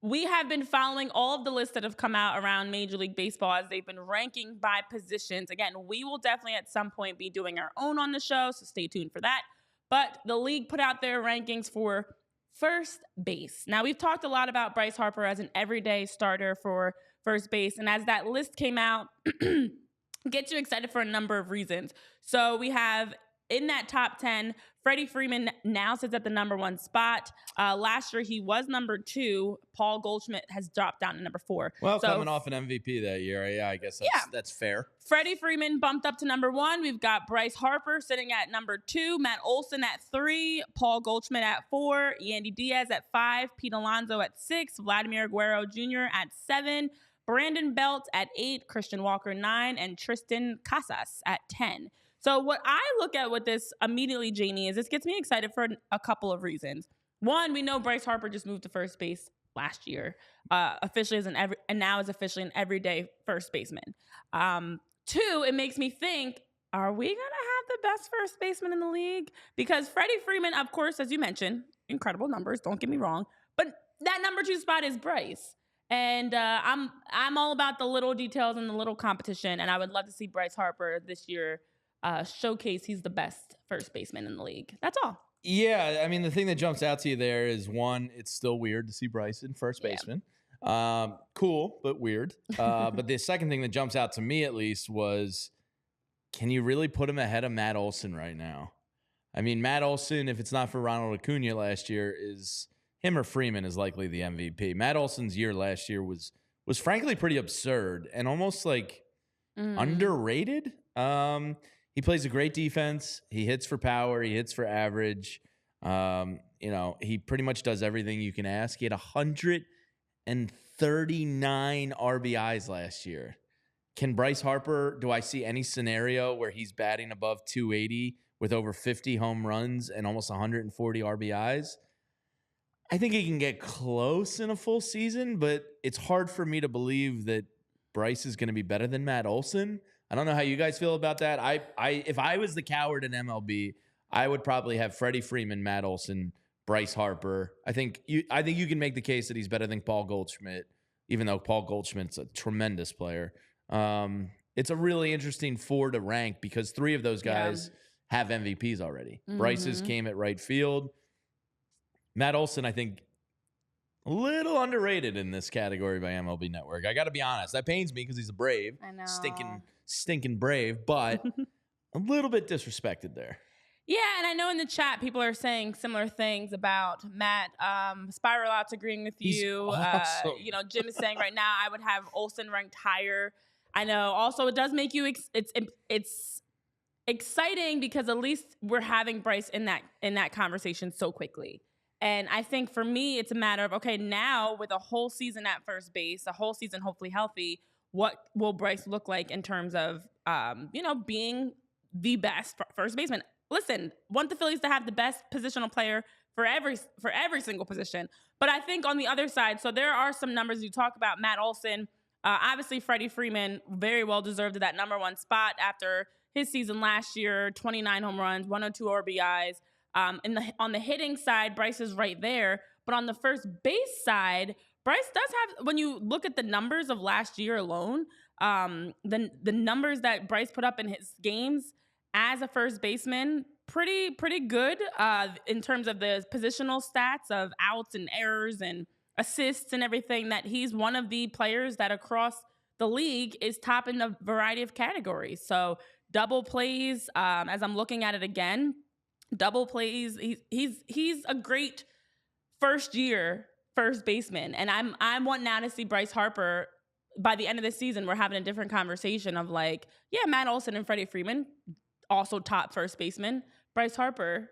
we have been following all of the lists that have come out around Major League Baseball as they've been ranking by positions. Again, we will definitely at some point be doing our own on the show, so stay tuned for that. But the league put out their rankings for first base. Now, we've talked a lot about Bryce Harper as an everyday starter for first base, and as that list came out, gets you excited for a number of reasons. So we have in that top 10, Freddie Freeman now sits at the number 1 spot. Last year, he was number 2. Paul Goldschmidt has dropped down to number 4. Well, so, coming off an MVP that year, yeah, I guess that's fair. Freddie Freeman bumped up to number 1. We've got Bryce Harper sitting at number 2, Matt Olson at 3, Paul Goldschmidt at 4, Yandy Diaz at 5, Pete Alonso at 6, Vladimir Guerrero Jr. at 7, Brandon Belt at 8, Christian Walker 9, and Tristan Casas at 10. So what I look at with this immediately, Jamie, is this gets me excited for a couple of reasons. One, we know Bryce Harper just moved to first base last year, officially and now is officially an everyday first baseman. 2, it makes me think, are we going to have the best first baseman in the league? Because Freddie Freeman, of course, as you mentioned, incredible numbers, don't get me wrong, but that number 2 spot is Bryce. And I'm all about the little details and the little competition, and I would love to see Bryce Harper this year showcase he's the best first baseman in the league. That's all. Yeah, I mean, the thing that jumps out to you there is, one, it's still weird to see Bryce in first baseman. Cool, but weird. But the second thing that jumps out to me, at least, was, can you really put him ahead of Matt Olson right now? I mean, Matt Olson, if it's not for Ronald Acuna last year, is him or Freeman is likely the MVP. Matt Olson's year last year was frankly pretty absurd and almost like underrated. He plays a great defense. He hits for power. He hits for average. He pretty much does everything you can ask. He had 139 RBIs last year. Can Bryce Harper, do I see any scenario where he's batting above 280 with over 50 home runs and almost 140 RBIs? I think he can get close in a full season, but it's hard for me to believe that Bryce is going to be better than Matt Olson. I don't know how you guys feel about that. If I was the coward in MLB, I would probably have Freddie Freeman, Matt Olson, Bryce Harper. I think you can make the case that he's better than Paul Goldschmidt, even though Paul Goldschmidt's a tremendous player. It's a really interesting 4 to rank because 3 of those guys have MVPs already. Bryce's came at right field. Matt Olson, I think, a little underrated in this category by MLB Network. I got to be honest. That pains me because he's a Brave. I know. Stinking Brave, but a little bit disrespected there. Yeah, and I know in the chat people are saying similar things about Matt. Spiral Out's agreeing with you. Awesome. Jim is saying right now I would have Olson ranked higher. I know. Also, it does make you it's exciting because at least we're having Bryce in that conversation so quickly. And I think for me, it's a matter of, okay, now with a whole season at first base, a whole season hopefully healthy, what will Bryce look like in terms of, being the best first baseman? Listen, want the Phillies to have the best positional player for every single position. But I think on the other side, so there are some numbers you talk about. Matt Olson, obviously Freddie Freeman, very well deserved of that number 1 spot after his season last year, 29 home runs, 102 RBIs. On the hitting side, Bryce is right there. But on the first base side, Bryce does have, when you look at the numbers of last year alone, the numbers that Bryce put up in his games as a first baseman, pretty good in terms of the positional stats of outs and errors and assists and everything, that he's one of the players that across the league is top in a variety of categories. So double plays, as I'm looking at it again, double plays. He's a great first baseman, and I want now to see Bryce Harper. By the end of the season, we're having a different conversation of like, yeah, Matt Olson and Freddie Freeman, also top first baseman. Bryce Harper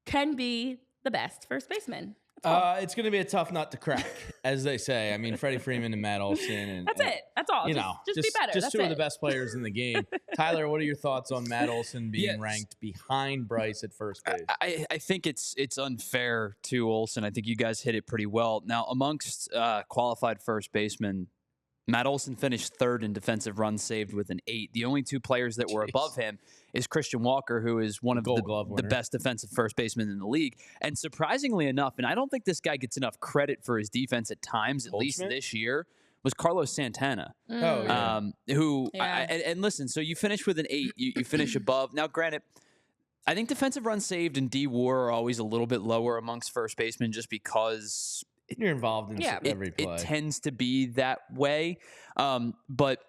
can be the best first baseman. It's going to be a tough nut to crack, as they say. I mean, Freddie Freeman and Matt Olson. And, That's it. That's all. Just be better. Just two of the best players in the game. Tyler, what are your thoughts on Matt Olson being ranked behind Bryce at first base? I think it's unfair to Olson. I think you guys hit it pretty well. Now, amongst qualified first basemen, Matt Olson finished third in defensive runs saved with an 8. The only 2 players that were above him is Christian Walker, who is one of the best defensive first basemen in the league. And surprisingly enough, and I don't think this guy gets enough credit for his defense at times, at least this year, was Carlos Santana. Oh, yeah. And listen, so you finish with an 8, you finish above. Now, granted, I think defensive runs saved and D-WAR are always a little bit lower amongst first basemen just because you're involved in every play. It tends to be that way. But,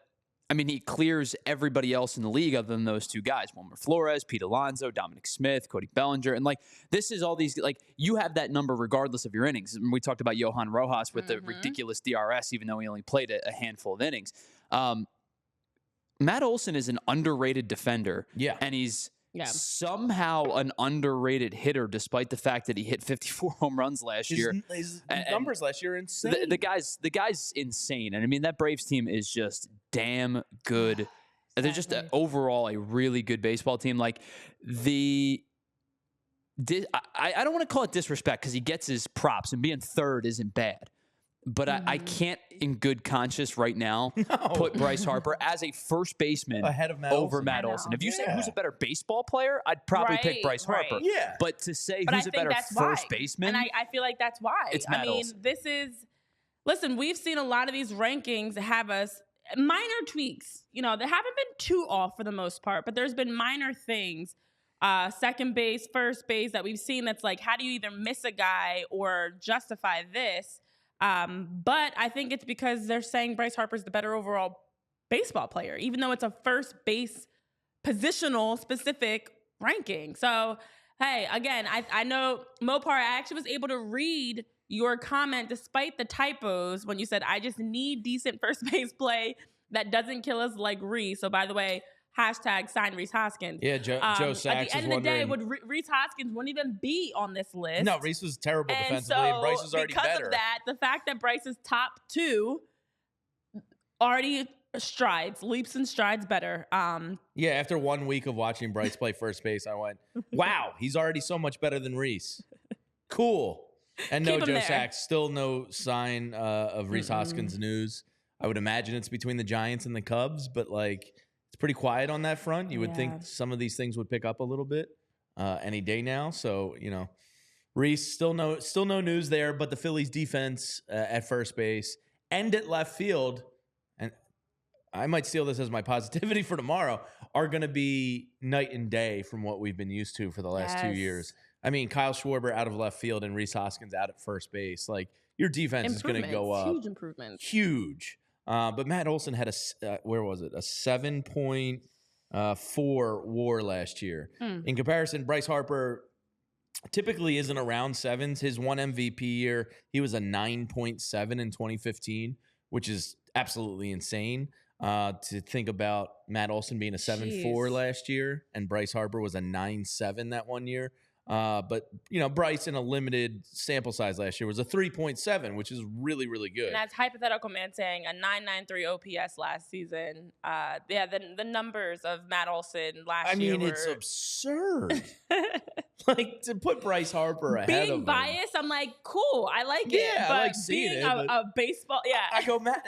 I mean, he clears everybody else in the league other than those 2 guys. Wilmer Flores, Pete Alonso, Dominic Smith, Cody Bellinger. And, like, this is all these, like, you have that number regardless of your innings. And we talked about Johan Rojas with the ridiculous DRS, even though he only played a handful of innings. Matt Olson is an underrated defender. Yeah. And he's somehow an underrated hitter, despite the fact that he hit 54 home runs last year. His numbers last year are insane. The guy's insane. And I mean, that Braves team is just damn good. They're just overall a really good baseball team. Like I don't want to call it disrespect because he gets his props and being third isn't bad. But I can't, in good conscience right now, put Bryce Harper as a first baseman ahead of Matt Olson. If you say who's a better baseball player, I'd probably pick Bryce Harper. Yeah. But to say who's a better first baseman, and I feel like that's why. It's Matt Olson. Listen, we've seen a lot of these rankings have us minor tweaks. You know, they haven't been too off for the most part, but there's been minor things. Second base, first base that we've seen that's like, how do you either miss a guy or justify this? But I think it's because they're saying Bryce Harper's the better overall baseball player, even though it's a first base positional specific ranking. So, hey, again, I know Mopar, I actually was able to read your comment despite the typos when you said, I just need decent first base play that doesn't kill us like Reese. So, by the way, #sign Reese Hoskins. Yeah, Joe Sachs at the end of the day, Reese Hoskins wouldn't even be on this list. No, Reese was terrible defensively, and Bryce was already better. Because of that, the fact that Bryce's top 2 already leaps and strides better. Yeah, after 1 week of watching Bryce play first base, I went, wow, he's already so much better than Reese. Cool. And no, Joe Sachs, still no sign of Reese Hoskins news. I would imagine it's between the Giants and the Cubs, but like, it's pretty quiet on that front. You would think some of these things would pick up a little bit any day now. So, you know, Reese, still no news there, but the Phillies defense at first base and at left field, and I might steal this as my positivity for tomorrow, are going to be night and day from what we've been used to for the last 2 years. I mean, Kyle Schwarber out of left field and Reese Hoskins out at first base. Like, your defense is going to go up. Huge improvements. Huge. But Matt Olson had a 7.4 WAR last year. In comparison, Bryce Harper typically isn't around 7s. His one MVP year, he was a 9.7 in 2015, which is absolutely insane. To think about Matt Olson being a 7.4 last year and Bryce Harper was a 9.7 that one year. But, you know, Bryce in a limited sample size last year was a 3.7, which is really, really good. And that's hypothetical man saying a 993 OPS last season. The numbers of Matt Olson last year were... it's absurd. Like, to put Bryce Harper ahead of him. Being biased, I'm like, cool, I like it. Yeah, but I like seeing being it. a baseball, I go, Matt,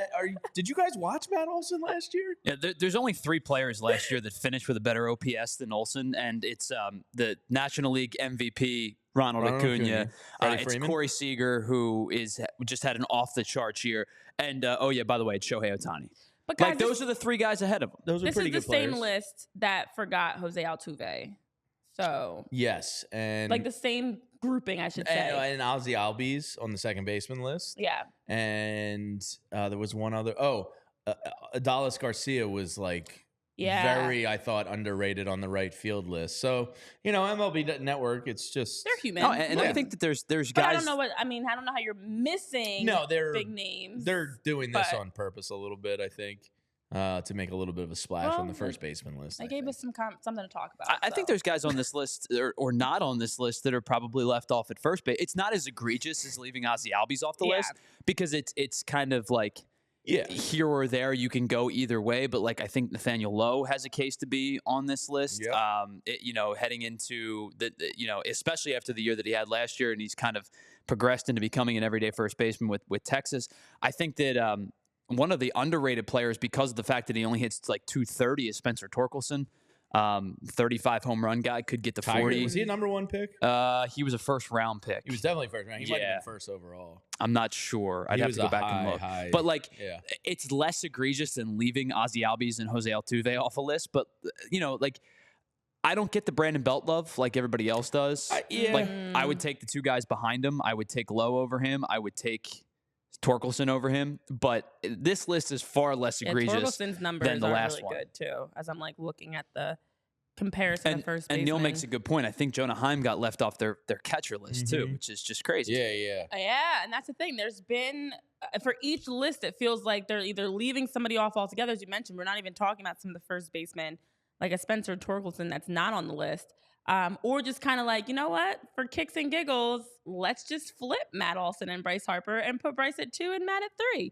did you guys watch Matt Olson last year? Yeah, there's only 3 players last year that finished with a better OPS than Olson, and it's the National League MVP, Ronald Acuna. It's Freeman? Corey Seager, who just had an off-the-charts year. And, by the way, it's Shohei Ohtani. But guys, those are the 3 guys ahead of him. Those are pretty good players. This is the same list that forgot Jose Altuve. So yes, and like the same grouping, I should say. And Ozzy Albies on the second baseman list. Yeah, and there was one other. Adalis Garcia was like very, I thought, underrated on the right field list. So, you know, MLB Network, it's just they're human. And I think that there's guys. But I don't know I don't know how you're missing. they're big names. They're doing this on purpose a little bit, I think. To make a little bit of a splash on the first baseman list. They gave us something to talk about. I think there's guys on this list or not on this list that are probably left off at first base. It's not as egregious as leaving Ozzy Albies off the list because it's kind of like here or there. You can go either way, but like I think Nathaniel Lowe has a case to be on this list. Yep. Heading into especially after the year that he had last year, and he's kind of progressed into becoming an everyday first baseman with Texas. I think that one of the underrated players because of the fact that he only hits like 230 is Spencer Torkelson. 35 home run guy, could get to 40. Was he a number 1 pick? He was a first round pick. He was definitely first round. He might have been first overall. I'm not sure. I'd have to go back and look. But like, it's less egregious than leaving Ozzie Albies and Jose Altuve off a list. But like, I don't get the Brandon Belt love like everybody else does. Like, I would take the 2 guys behind him. I would take Lowe over him. I would take Torkelson over him. But this list is far less egregious Torkelson's numbers than the are last really one. good too. As I'm like looking at the comparison of first baseman. And Neil makes a good point. I think Jonah Heim got left off their catcher list too, which is just crazy. Yeah. Yeah, and that's the thing. There's been for each list, it feels like they're either leaving somebody off altogether, as you mentioned. We're not even talking about some of the first basemen, like a Spencer Torkelson that's not on the list. Or just kind of like, you know what? For kicks and giggles, let's just flip Matt Olson and Bryce Harper and put Bryce at 2 and Matt at 3.